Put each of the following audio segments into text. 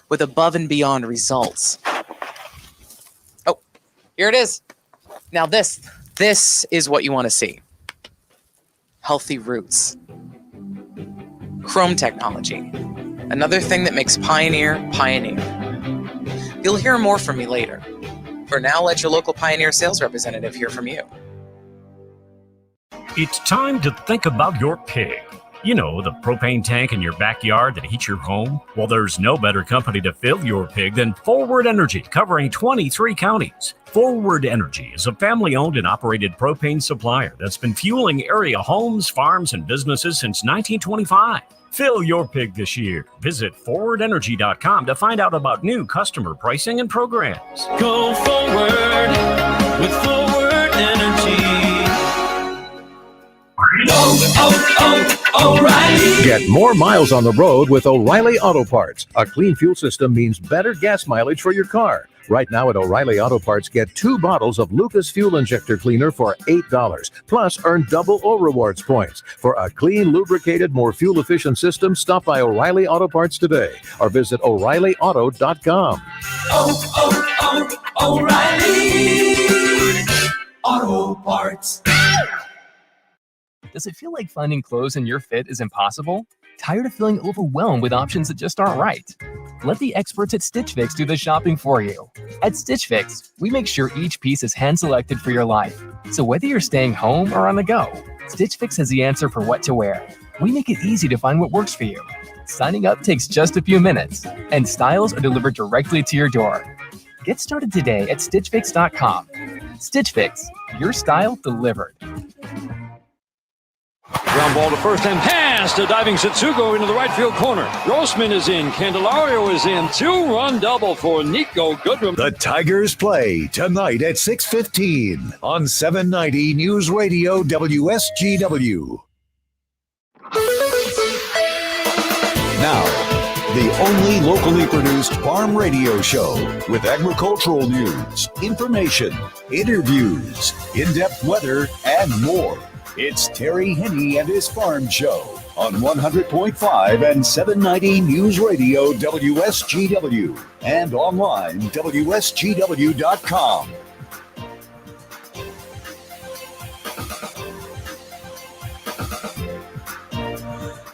with above and beyond results. Oh, here it is. Now this is what you want to see. Healthy roots. Chrome technology. Another thing that makes Pioneer. You'll hear more from me later. For now, let your local Pioneer sales representative hear from you. It's time to think about your pig. You know, the propane tank in your backyard that heats your home? Well, there's no better company to fill your pig than Forward Energy, covering 23 counties. Forward Energy is a family-owned and operated propane supplier that's been fueling area homes, farms, and businesses since 1925. Fill your pig this year. Visit forwardenergy.com to find out about new customer pricing and programs. Go forward with Forward Energy. O'Reilly. Get more miles on the road with O'Reilly Auto Parts. A clean fuel system means better gas mileage for your car. Right now at O'Reilly Auto Parts, get 2 bottles of Lucas Fuel Injector Cleaner for $8. Plus, earn double O Rewards points. For a clean, lubricated, more fuel-efficient system, stop by O'Reilly Auto Parts today or visit O'ReillyAuto.com. O'Reilly Auto Parts. Does it feel like finding clothes in your fit is impossible? Tired of feeling overwhelmed with options that just aren't right? Let the experts at Stitch Fix do the shopping for you. At Stitch Fix, we make sure each piece is hand-selected for your life. So whether you're staying home or on the go, Stitch Fix has the answer for what to wear. We make it easy to find what works for you. Signing up takes just a few minutes, and styles are delivered directly to your door. Get started today at StitchFix.com. Stitch Fix, your style delivered. Ground ball to first and pass to diving Satsugo into the right field corner. Grossman is in. Candelario is in. 2-run double for Nico Goodrum. The Tigers play tonight at 6:15 on 790 News Radio WSGW. Now, the only locally produced farm radio show with agricultural news, information, interviews, in-depth weather, and more. It's Terry Henne and his Farm Show on 100.5 and 790 News Radio WSGW and online WSGW.com.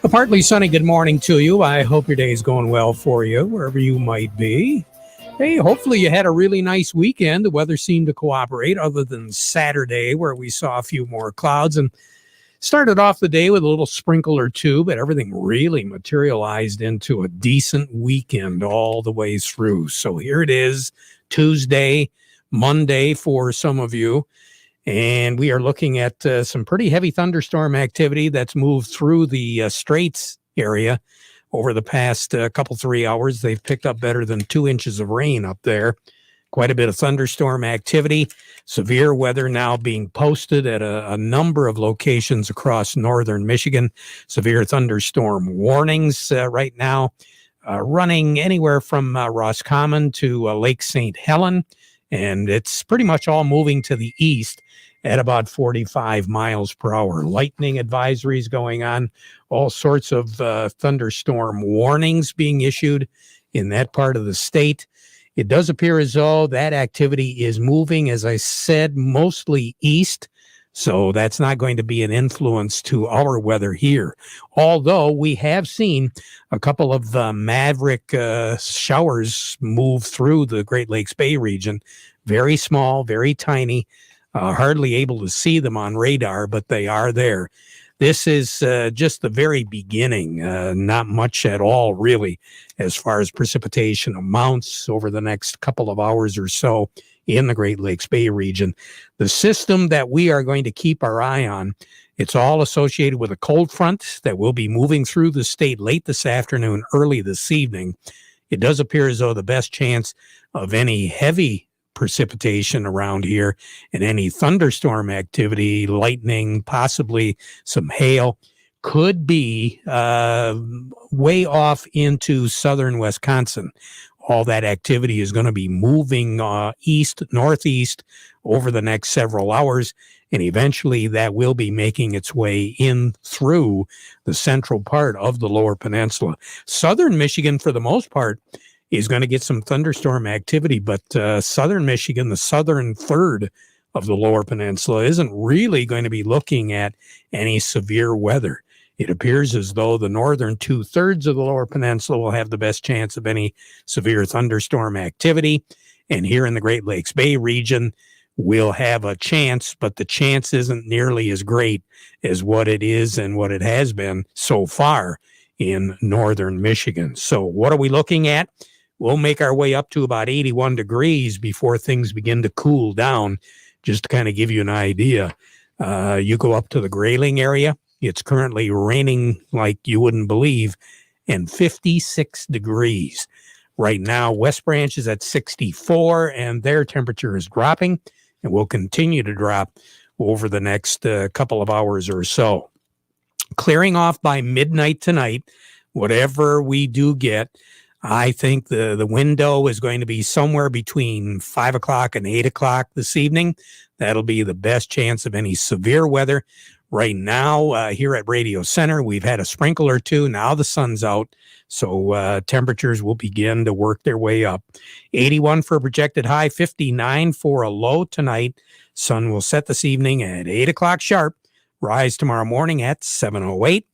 A partly sunny good morning to you. I hope your day is going well for you, wherever you might be. Hey, hopefully you had a really nice weekend. The weather seemed to cooperate other than Saturday where we saw a few more clouds and started off the day with a little sprinkle or two, but everything really materialized into a decent weekend all the way through. So here it is, Tuesday, Monday for some of you. And we are looking at some pretty heavy thunderstorm activity that's moved through the Straits area. Over the past couple, 3 hours, they've picked up better than 2 inches of rain up there. Quite a bit of thunderstorm activity. Severe weather now being posted at a number of locations across northern Michigan. Severe thunderstorm warnings right now running anywhere from Roscommon to Lake St. Helen. And it's pretty much all moving to the east at about 45 miles per hour. Lightning advisories going on, all sorts of thunderstorm warnings being issued in that part of the state. It does appear as though that activity is moving, as I said, mostly east. So that's not going to be an influence to our weather here. Although we have seen a couple of maverick showers move through the Great Lakes Bay region. Very small, very tiny. Hardly able to see them on radar, but they are there. This is just the very beginning, not much at all, really, as far as precipitation amounts over the next couple of hours or so in the Great Lakes Bay region. The system that we are going to keep our eye on, it's all associated with a cold front that will be moving through the state late this afternoon, early this evening. It does appear as though the best chance of any heavy precipitation around here and any thunderstorm activity, lightning, possibly some hail, could be way off into southern Wisconsin. All that activity is going to be moving east, northeast over the next several hours, and eventually that will be making its way in through the central part of the lower peninsula. Southern Michigan, for the most part, is going to get some thunderstorm activity, but southern Michigan, the southern third of the lower peninsula, isn't really going to be looking at any severe weather. It appears as though the northern 2/3 of the lower peninsula will have the best chance of any severe thunderstorm activity. And here in the Great Lakes Bay region, we'll have a chance, but the chance isn't nearly as great as what it is and what it has been so far in northern Michigan. So what are we looking at? We'll make our way up to about 81 degrees before things begin to cool down. Just to kind of give you an idea, you go up to the Grayling area. It's currently raining like you wouldn't believe, and 56 degrees. Right now, West Branch is at 64, and their temperature is dropping and will continue to drop over the next couple of hours or so. Clearing off by midnight tonight, whatever we do get, I think the window is going to be somewhere between 5 o'clock and 8 o'clock this evening. That'll be the best chance of any severe weather. Right now, here at Radio Center, we've had a sprinkle or two. Now the sun's out, so temperatures will begin to work their way up. 81 for a projected high, 59 for a low tonight. Sun will set this evening at 8 o'clock sharp, rise tomorrow morning at 7:08.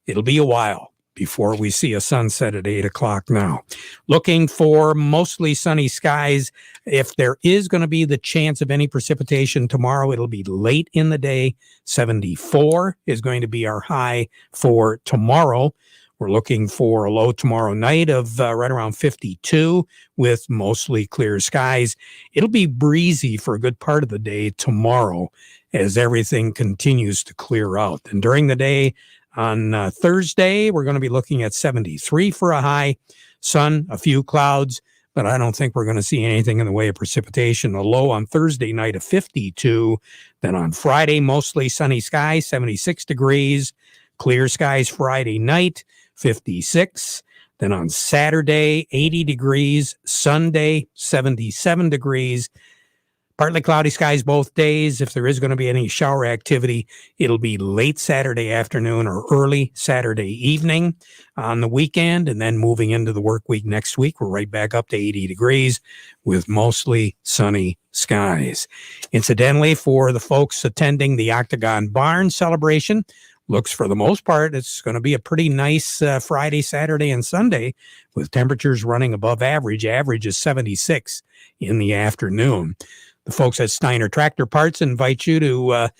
It'll be a while before we see a sunset at 8 o'clock now. Looking for mostly sunny skies. If there is going to be the chance of any precipitation tomorrow, it'll be late in the day. 74 is going to be our high for tomorrow. We're looking for a low tomorrow night of right around 52 with mostly clear skies. It'll be breezy for a good part of the day tomorrow as everything continues to clear out. And during the day, on Thursday, we're going to be looking at 73 for a high. Sun, a few clouds, but I don't think we're going to see anything in the way of precipitation. A low on Thursday night of 52. Then on Friday, mostly sunny skies, 76 degrees. Clear skies Friday night, 56. Then on Saturday, 80 degrees. Sunday, 77 degrees. Partly cloudy skies both days. If there is going to be any shower activity, it'll be late Saturday afternoon or early Saturday evening on the weekend. And then moving into the work week next week, we're right back up to 80 degrees with mostly sunny skies. Incidentally, for the folks attending the Octagon Barn celebration, looks for the most part, it's going to be a pretty nice Friday, Saturday, and Sunday with temperatures running above average. Average is 76 in the afternoon. The folks at Steiner Tractor Parts invite you to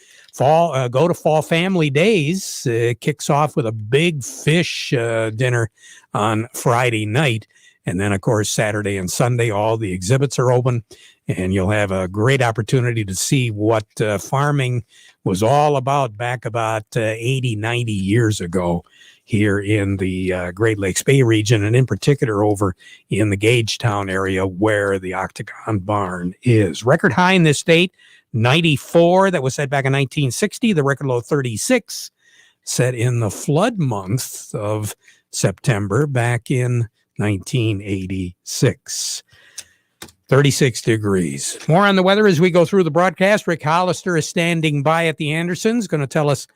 go to Fall Family Days. It kicks off with a big fish dinner on Friday night. And then, of course, Saturday and Sunday, all the exhibits are open. And you'll have a great opportunity to see what farming was all about back about 80, 90 years ago here in the Great Lakes Bay region, and in particular over in the Gagetown area where the Octagon Barn is. Record high in this state, 94. That was set back in 1960. The record low, 36, set in the flood month of September back in 1986. 36 degrees. More on the weather as we go through the broadcast. Rick Hollister is standing by at the Andersons, going to tell us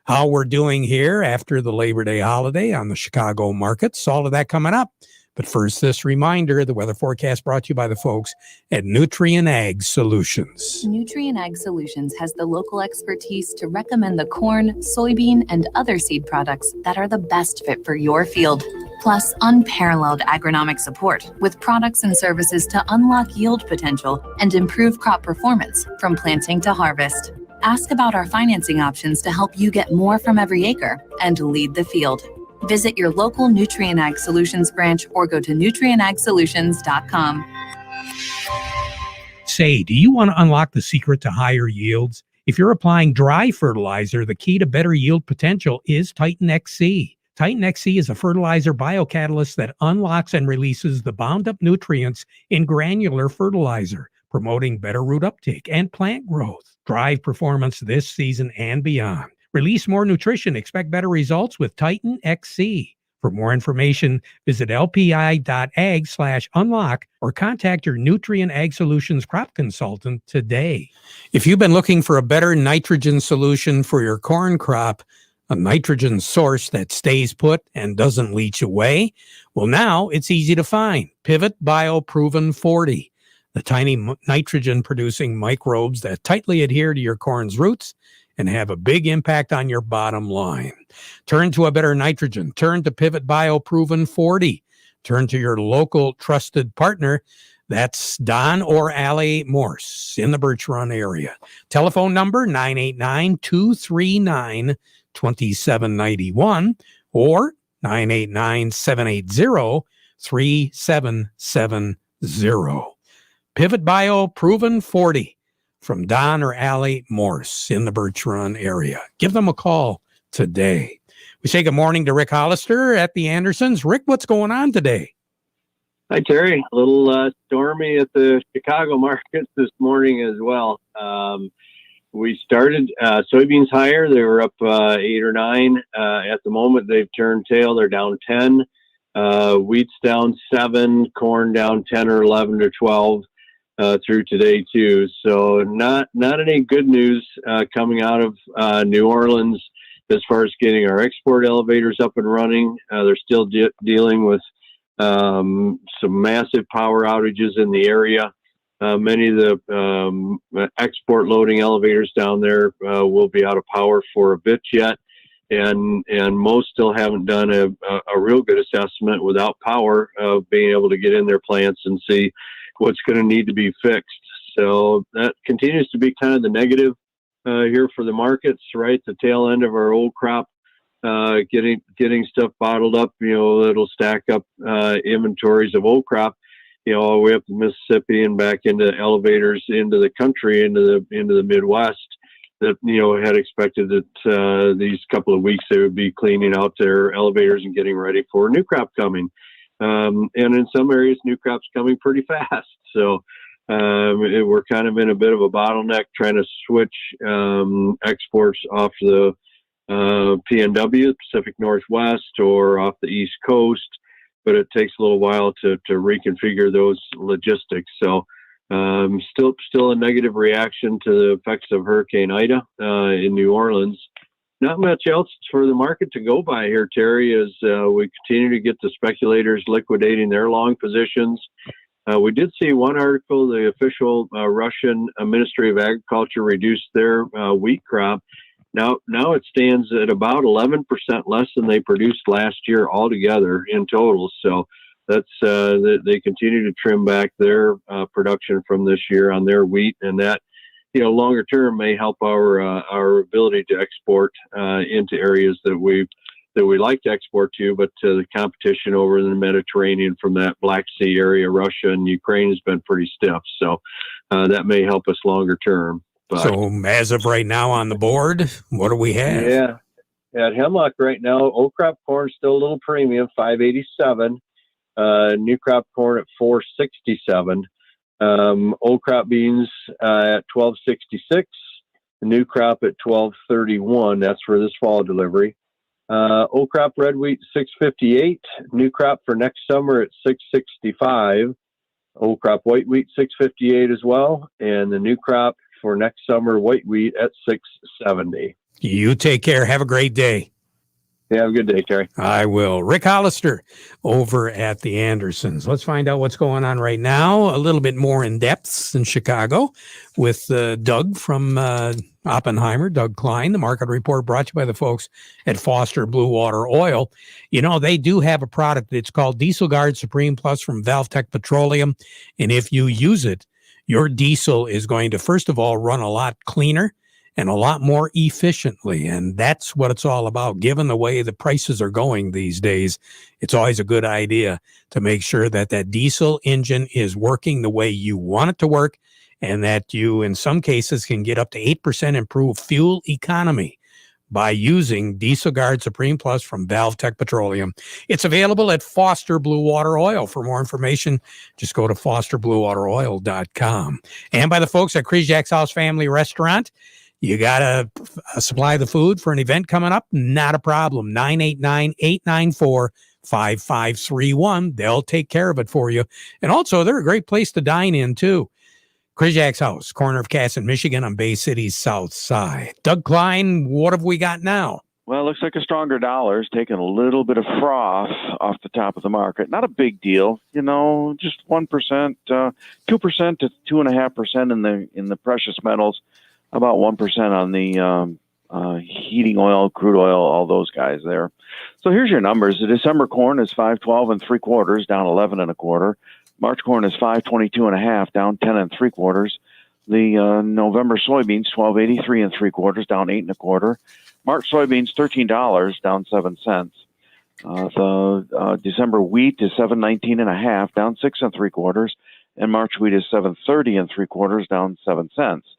how we're doing here after the Labor Day holiday on the Chicago markets. All of that coming up. But first, this reminder, the weather forecast brought to you by the folks at Nutrien Ag Solutions. Nutrien Ag Solutions has the local expertise to recommend the corn, soybean, and other seed products that are the best fit for your field. Plus, unparalleled agronomic support with products and services to unlock yield potential and improve crop performance from planting to harvest. Ask about our financing options to help you get more from every acre and lead the field. Visit your local Nutrien Ag Solutions branch or go to nutrienagsolutions.com. Say, do you want to unlock the secret to higher yields? If you're applying dry fertilizer, the key to better yield potential is Titan XC. Titan XC is a fertilizer biocatalyst that unlocks and releases the bound-up nutrients in granular fertilizer, promoting better root uptake and plant growth. Drive performance this season and beyond. Release more nutrition. Expect better results with Titan XC. For more information, visit lpi.ag/unlock or contact your Nutrien Ag Solutions crop consultant today. If you've been looking for a better nitrogen solution for your corn crop, a nitrogen source that stays put and doesn't leach away? Well, now it's easy to find. Pivot Bioproven 40, the tiny nitrogen-producing microbes that tightly adhere to your corn's roots and have a big impact on your bottom line. Turn to a better nitrogen. Turn to Pivot Bioproven 40. Turn to your local trusted partner. That's Don or Allie Morse in the Birch Run area. Telephone number 989-239-2791 or 989-780-3770. Pivot Bio Proven 40 from Don or Allie Morse in the Birch Run area. Give them a call today. We say good morning to Rick Hollister at the Andersons. Rick, what's going on today? Hi, Terry. A little stormy at the Chicago markets this morning as well. We started soybeans higher. They were up 8 or 9. At the moment, they've turned tail. They're down 10. Wheat's down 7. Corn down 10 or 11 or 12 through today, too. So not any good news coming out of New Orleans as far as getting our export elevators up and running. They're still dealing with some massive power outages in the area. Many of the export loading elevators down there will be out of power for a bit yet, and most still haven't done a real good assessment without power of being able to get in their plants and see what's going to need to be fixed. So that continues to be kind of the negative here for the markets, right? The tail end of our old crop. Getting stuff bottled up, it'll stack up inventories of old crop, all the way up to Mississippi and back into elevators into the country, into the Midwest. That had expected that these couple of weeks they would be cleaning out their elevators and getting ready for new crop coming. And in some areas, new crop's coming pretty fast. So we're kind of in a bit of a bottleneck trying to switch exports off the PNW, Pacific Northwest, or off the East Coast, but it takes a little while to reconfigure those logistics. So still a negative reaction to the effects of Hurricane Ida in New Orleans. Not much else for the market to go by here, Terry, as we continue to get the speculators liquidating their long positions. We did see one article, the official Russian Ministry of Agriculture reduced their wheat crop. Now it stands at about 11% less than they produced last year altogether in total. So that's they continue to trim back their production from this year on their wheat, and that longer term may help our ability to export into areas that we like to export to, but the competition over in the Mediterranean from that Black Sea area, Russia and Ukraine, has been pretty stiff. So that may help us longer term. But, so as of right now on the board, what do we have? Yeah, at Hemlock right now, old crop corn still a little premium, $5.87. New crop corn at $4.67. Old crop beans at $12.66. New crop at $12.31. That's for this fall delivery. Old crop red wheat $6.58. New crop for next summer at $6.65. Old crop white wheat $6.58 as well, and the new crop for next summer white wheat at $6.70. You take care. Have a great day. Yeah, have a good day, Terry. I will. Rick Hollister over at the Andersons. Let's find out what's going on right now, a little bit more in depth in Chicago with Doug from Oppenheimer, Doug Klein. The market report brought to you by the folks at Foster Blue Water Oil. They do have a product that's called Diesel Guard Supreme Plus from Valtech Petroleum. And if you use it, your diesel is going to, first of all, run a lot cleaner and a lot more efficiently. And that's what it's all about. Given the way the prices are going these days, it's always a good idea to make sure that that diesel engine is working the way you want it to work, and that you, in some cases, can get up to 8% improved fuel economy by using Diesel Guard Supreme Plus from Valtech Petroleum. It's available at Foster Blue Water Oil. For more information, just go to fosterbluewateroil.com. And by the folks at Chris Jack's House Family Restaurant, you got to supply the food for an event coming up? Not a problem. 989-894-5531. They'll take care of it for you. And also, they're a great place to dine in, too. Chris Jack's House, corner of Cass and Michigan on Bay City's south side. Doug Klein, what have we got now? Well, it looks like a stronger dollar is taking a little bit of froth off the top of the market. Not a big deal, just 1%, 2% to 2.5% in the precious metals, about 1% on the heating oil, crude oil, all those guys there. So here's your numbers. The December corn is 5.12 3/4, down 11 1/4. March corn is 5.22 1/2, down 10 3/4. The November soybeans 12.83 3/4, down 8 1/4. March soybeans $13, down 7 cents. The December wheat is 7.19 1/2, down 6 3/4, and March wheat is 7.30 3/4, down 7 cents.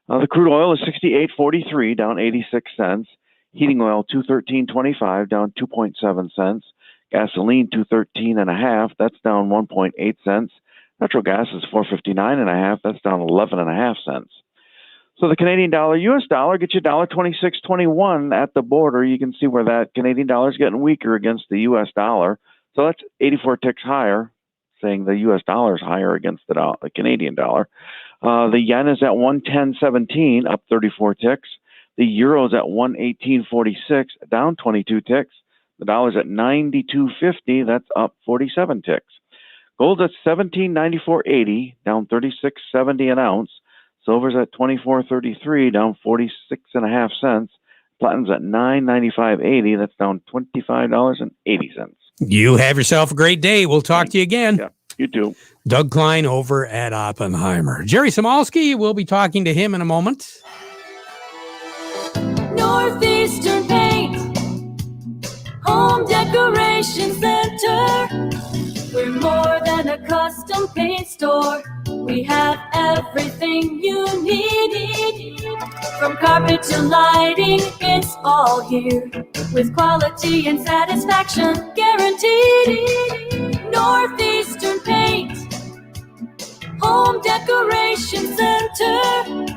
The crude oil is 68.43, down 86 cents. Heating oil 213.25, down 2.7 cents. Gasoline 213 1/2, that's down 1.8 cents. Natural gas is 459 1/2, that's down 11 1/2 cents. So the Canadian dollar, U.S. dollar, gets you $1.2621 at the border. You can see where that Canadian dollar is getting weaker against the U.S. dollar. So that's 84 ticks higher, saying the U.S. dollar is higher against the Canadian dollar. The yen is at 110.17, up 34 ticks. The euro is at 118.46, down 22 ticks. The dollar's at 92.50, that's up 47 ticks. Gold's at 17.94.80, down 36.70 an ounce. Silver's at 24.33, down 46.5 cents. Platinum's at 995.80, that's down $25.80. You have yourself a great day. We'll talk to you again. Yeah, you too. Doug Klein over at Oppenheimer. Jerry Samolsky, we'll be talking to him in a moment. Northeastern Paint, Home Decoration Center. We're more than a custom paint store. We have everything you need. From carpet to lighting, it's all here. With quality and satisfaction guaranteed. Northeastern Paint, Home Decoration Center.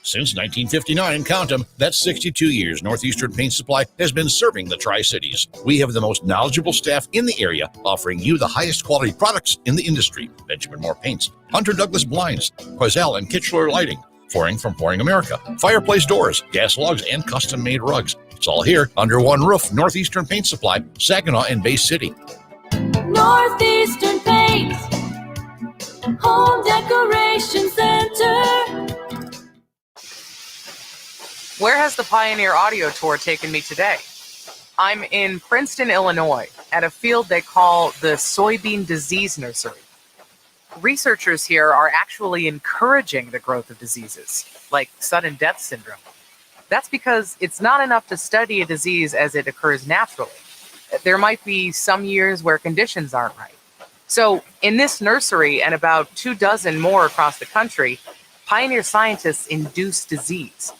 Since 1959, count them, that's 62 years, Northeastern Paint Supply has been serving the Tri-Cities. We have the most knowledgeable staff in the area, offering you the highest quality products in the industry. Benjamin Moore Paints, Hunter Douglas Blinds, Quazell and Kitchener Lighting, Flooring from Flooring America, fireplace doors, gas logs, and custom-made rugs. It's all here under one roof. Northeastern Paint Supply, Saginaw and Bay City. Northeastern Paint, Home Decoration Center. Where has the Pioneer Audio Tour taken me today? I'm in Princeton, Illinois, at a field they call the Soybean Disease Nursery. Researchers here are actually encouraging the growth of diseases, like sudden death syndrome. That's because it's not enough to study a disease as it occurs naturally. There might be some years where conditions aren't right. So in this nursery and about 24 more across the country, Pioneer scientists induce disease.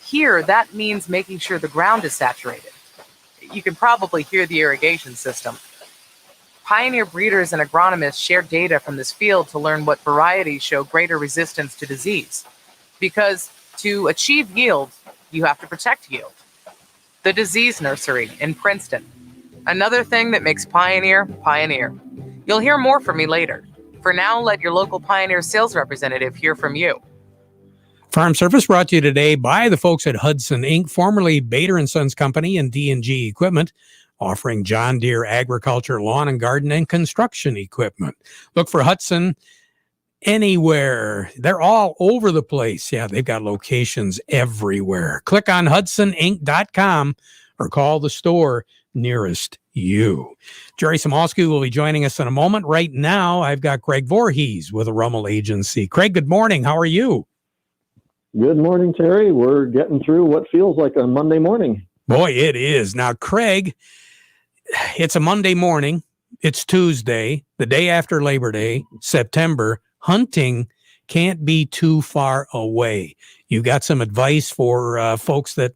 Here, that means making sure the ground is saturated. You can probably hear the irrigation system. Pioneer breeders and agronomists share data from this field to learn what varieties show greater resistance to disease. Because to achieve yield, you have to protect yield. The Disease Nursery in Princeton. Another thing that makes Pioneer, Pioneer. You'll hear more from me later. For now, let your local Pioneer sales representative hear from you. Farm Service brought to you today by the folks at Hudson Inc., formerly Bader & Sons Company and D&G Equipment, offering John Deere agriculture, lawn and garden, and construction equipment. Look for Hudson anywhere. They're all over the place. Yeah, they've got locations everywhere. Click on HudsonInc.com or call the store nearest you. Jerry Samolsky will be joining us in a moment. Right now, I've got Craig Voorhees with the Rummel Agency. Craig, good morning. How are you? Good morning, Terry. We're getting through what feels like a Monday morning. Boy, it is. Now, Craig, it's a Monday morning. It's Tuesday, the day after Labor Day, September. Hunting can't be too far away. You got some advice for folks that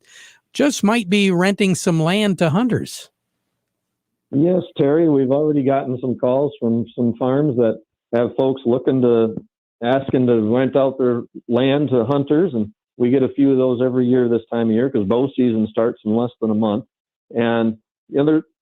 just might be renting some land to hunters? Yes, Terry. We've already gotten some calls from some farms that have folks asking to rent out their land to hunters, and we get a few of those every year this time of year because bow season starts in less than a month. And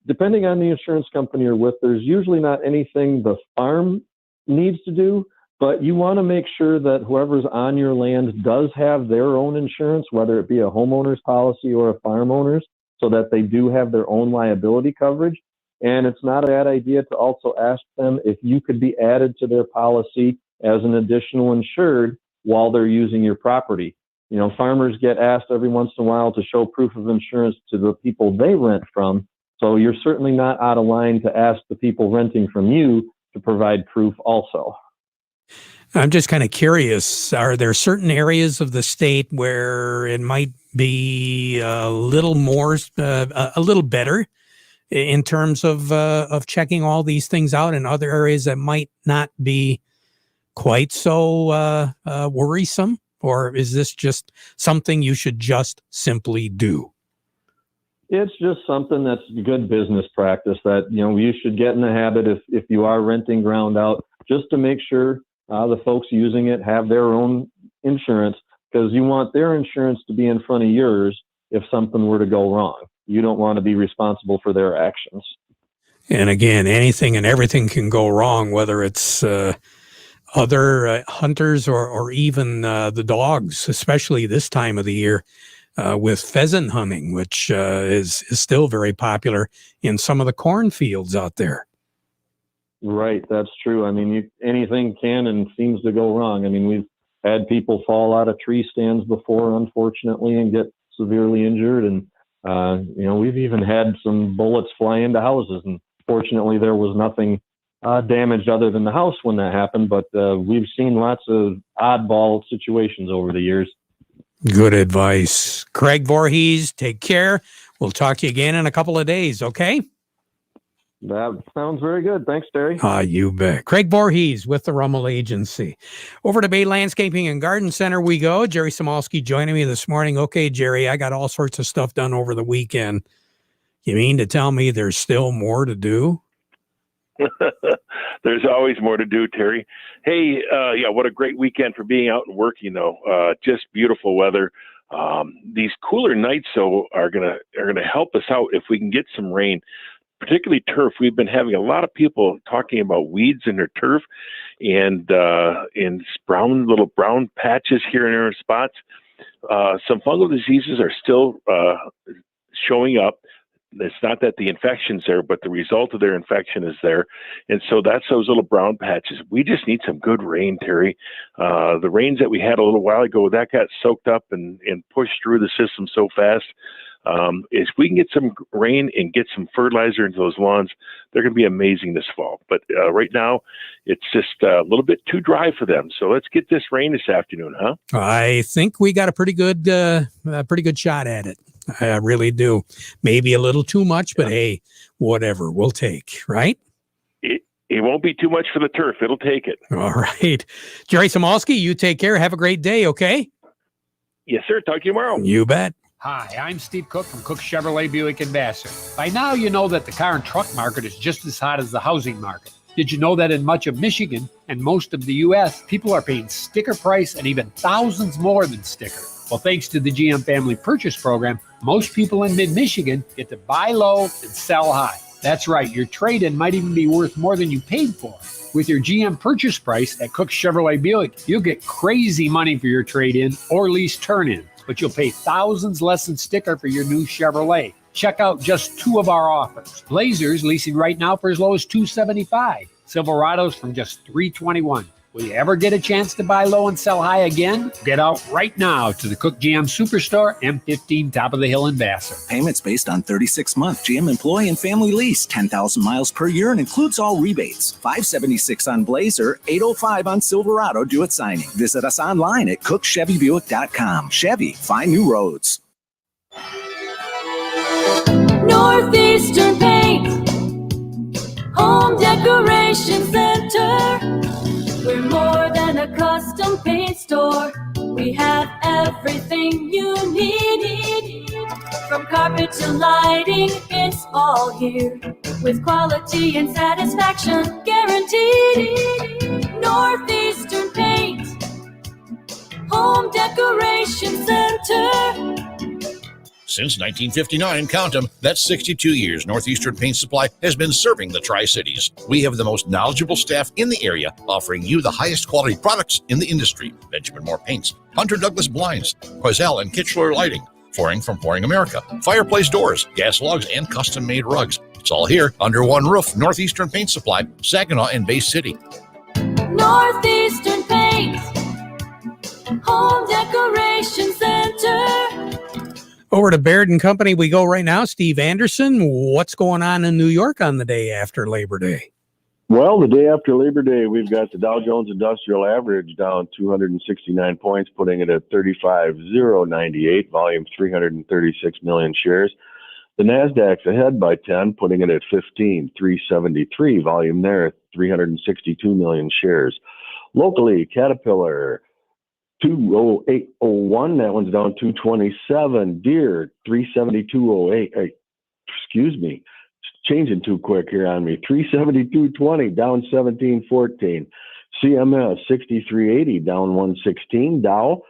depending on the insurance company you're with, there's usually not anything the farm needs to do, But you want to make sure that whoever's on your land does have their own insurance, whether it be a homeowner's policy or a farm owner's, so that they do have their own liability coverage. And it's not a bad idea to also ask them if you could be added to their policy as an additional insured while they're using your property. You know, farmers get asked every once in a while to show proof of insurance to the people they rent from. So you're certainly not out of line to ask the people renting from you to provide proof also. I'm just kind of curious, are there certain areas of the state where it might be a little more, a little better in terms of checking all these things out, and other areas that might not be quite so worrisome? Or is this just something you should just simply do? It's just something that's good business practice that, you know, you should get in the habit if you are renting ground out, just to make sure the folks using it have their own insurance, because you want their insurance to be in front of yours if something were to go wrong. You don't want to be responsible for their actions. And again, anything and everything can go wrong, whether it's other hunters or even the dogs, especially this time of the year with pheasant hunting, which is still very popular in some of the cornfields out there. Right, that's true. I mean, anything can and seems to go wrong. I mean, we've had people fall out of tree stands before, unfortunately, and get severely injured. And, you know, we've even had some bullets fly into houses. And fortunately, there was nothing damaged other than the house when that happened. But we've seen lots of oddball situations over the years. Good advice. Craig Voorhees, take care. We'll talk to you again in a couple of days, okay? That sounds very good. Thanks, Terry. You bet. Craig Voorhees with the Rummel Agency. Over to Bay Landscaping and Garden Center we go. Jerry Samolsky joining me this morning. Okay, Jerry, I got all sorts of stuff done over the weekend. You mean to tell me there's still more to do? There's always more to do, Terry. Hey, yeah, what a great weekend for being out and working, though. Just beautiful weather. These cooler nights, though, are gonna help us out if we can get some rain. Particularly turf. We've been having a lot of people talking about weeds in their turf and little brown patches here and there in spots. Some fungal diseases are still showing up. It's not that the infection's there, but the result of their infection is there. And so that's those little brown patches. We just need some good rain, Terry. The rains that we had a little while ago, that got soaked up and pushed through the system so fast. If we can get some rain and get some fertilizer into those lawns, they're going to be amazing this fall. But right now, it's just a little bit too dry for them. So let's get this rain this afternoon, huh? I think we got a pretty good shot at it. I really do. Maybe a little too much, but hey, whatever, we'll take, right? It won't be too much for the turf. It'll take it. All right. Jerry Samolsky, you take care. Have a great day, okay? Yes, sir. Talk to you tomorrow. You bet. Hi, I'm Steve Cook from Cook Chevrolet Buick in Vassar. By now, you know that the car and truck market is just as hot as the housing market. Did you know that in much of Michigan and most of the U.S., people are paying sticker price and even thousands more than sticker? Well, thanks to the GM Family Purchase Program, most people in mid-Michigan get to buy low and sell high. That's right, your trade-in might even be worth more than you paid for. With your GM purchase price at Cook Chevrolet Buick, you'll get crazy money for your trade-in or lease turn-in, but you'll pay thousands less than sticker for your new Chevrolet. Check out just two of our offers. Blazers leasing right now for as low as $275. Silverados from just $321. Will you ever get a chance to buy low and sell high again? Get out right now to the Cook GM Superstore, M15 Top of the Hill in Vassar. Payments based on 36-month GM employee and family lease, 10,000 miles per year, and includes all rebates. $576 on Blazer, $805 on Silverado due at signing. Visit us online at cookchevybuick.com. Chevy, find new roads. Northeastern Paint, Home Decoration Center. We're more than a custom paint store. We have everything you need. From carpet to lighting, it's all here. With quality and satisfaction guaranteed. Northeastern Paint, Home Decoration Center. Since 1959, count them, that's 62 years Northeastern Paint Supply has been serving the Tri-Cities. We have the most knowledgeable staff in the area, offering you the highest quality products in the industry. Benjamin Moore Paints, Hunter Douglas Blinds, Quazell and Kitchener Lighting, Flooring from Flooring America, fireplace doors, gas logs, and custom-made rugs. It's all here under one roof. Northeastern Paint Supply, Saginaw and Bay City. Northeastern Paint, Home Decoration Center. Over to Baird & Company we go right now. Steve Anderson, what's going on in New York on the day after Labor Day? Well, the day after Labor Day, we've got the Dow Jones Industrial Average down 269 points, putting it at 35,098, volume 336 million shares. The NASDAQ's ahead by 10, putting it at 15,373, volume there, 362 million shares. Locally, Caterpillar, 208.01, that one's down 227. Deere, 372.08, changing too quick here on me. 372.20, down 17.14. CMS 63.80, down 116. Dow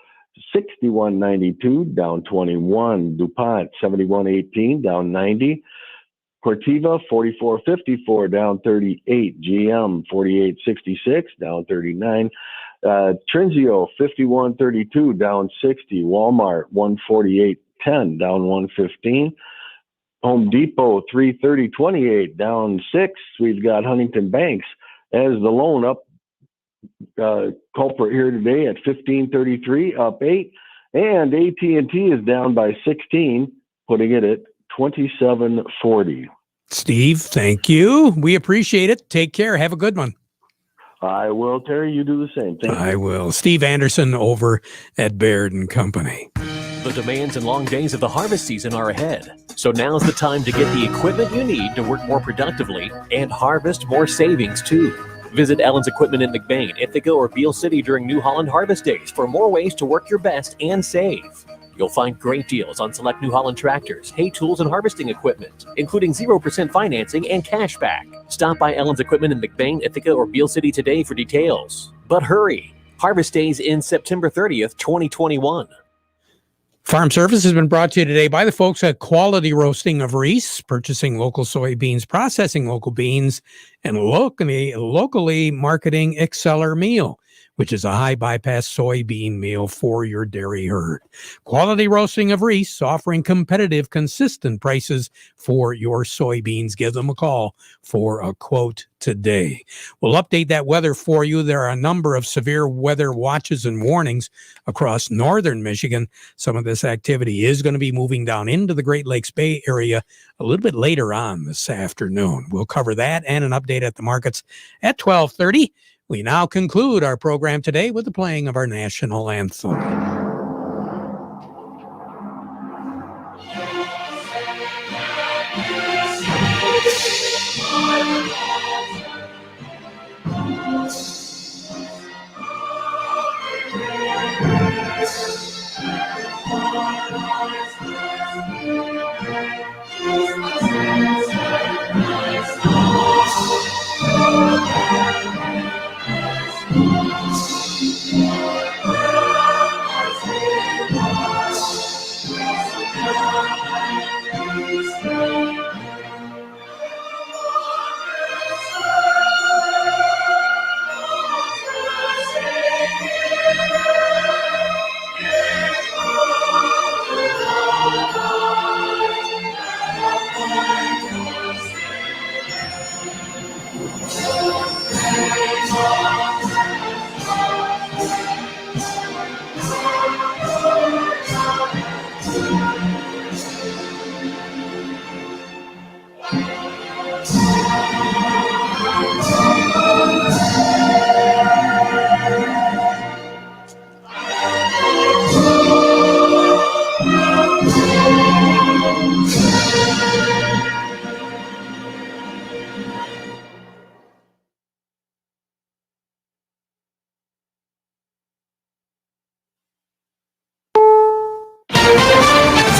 61.92, down 21. DuPont 71.18, down 90. Corteva 44.54, down 38. GM 48.66, down 39. Trinzio 51.32, down 60. Walmart 148.10, down 115. Home Depot 330.28, down 6. We've got Huntington Banks as the lone up culprit here today at 15.33, up 8. And AT&T is down by 16, putting it at 27.40. Steve, thank you. We appreciate it. Take care. Have a good one. I will, Terry. You do the same. Thank you. I will. Steve Anderson over at Baird & Company. The demands and long days of the harvest season are ahead. So now's the time to get the equipment you need to work more productively and harvest more savings too. Visit Allen's Equipment in McBain, Ithaca, or Beale City during New Holland Harvest Days for more ways to work your best and save. You'll find great deals on select New Holland tractors, hay tools, and harvesting equipment, including 0% financing and cash back. Stop by Allen's Equipment in McBain, Ithaca, or Beale City today for details. But hurry! Harvest Days in September 30th, 2021. Farm Service has been brought to you today by the folks at Quality Roasting of Reese, purchasing local soybeans, processing local beans, and locally marketing Exceller Meal, which is a high bypass soybean meal for your dairy herd. Quality Roasting of Reese, offering competitive, consistent prices for your soybeans. Give them a call for a quote today. We'll update that weather for you. There are a number of severe weather watches and warnings across northern Michigan. Some of this activity is going to be moving down into the Great Lakes Bay area a little bit later on this afternoon. We'll cover that and an update at the markets at 12:30. We now conclude our program today with the playing of our national anthem.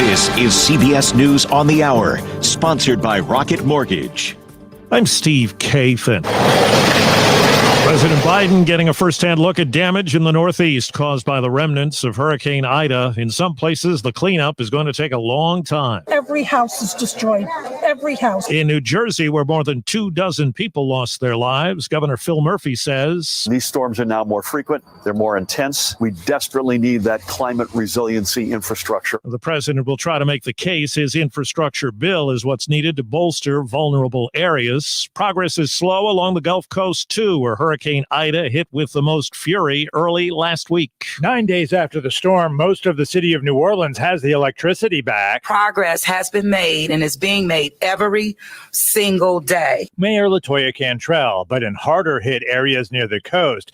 This is CBS News on the Hour, sponsored by Rocket Mortgage. I'm Steve Kathan. President Biden getting a first-hand look at damage in the Northeast caused by the remnants of Hurricane Ida. In some places, the cleanup is going to take a long time. Every house is destroyed. Every house. In New Jersey, where more than 24 people lost their lives, Governor Phil Murphy says, these storms are now more frequent. They're more intense. We desperately need that climate resiliency infrastructure. The president will try to make the case his infrastructure bill is what's needed to bolster vulnerable areas. Progress is slow along the Gulf Coast, too, where Hurricane Ida hit with the most fury early last week. 9 days after the storm, most of the city of New Orleans has the electricity back. Progress has been made and is being made every single day. Mayor LaToya Cantrell, but in harder hit areas near the coast,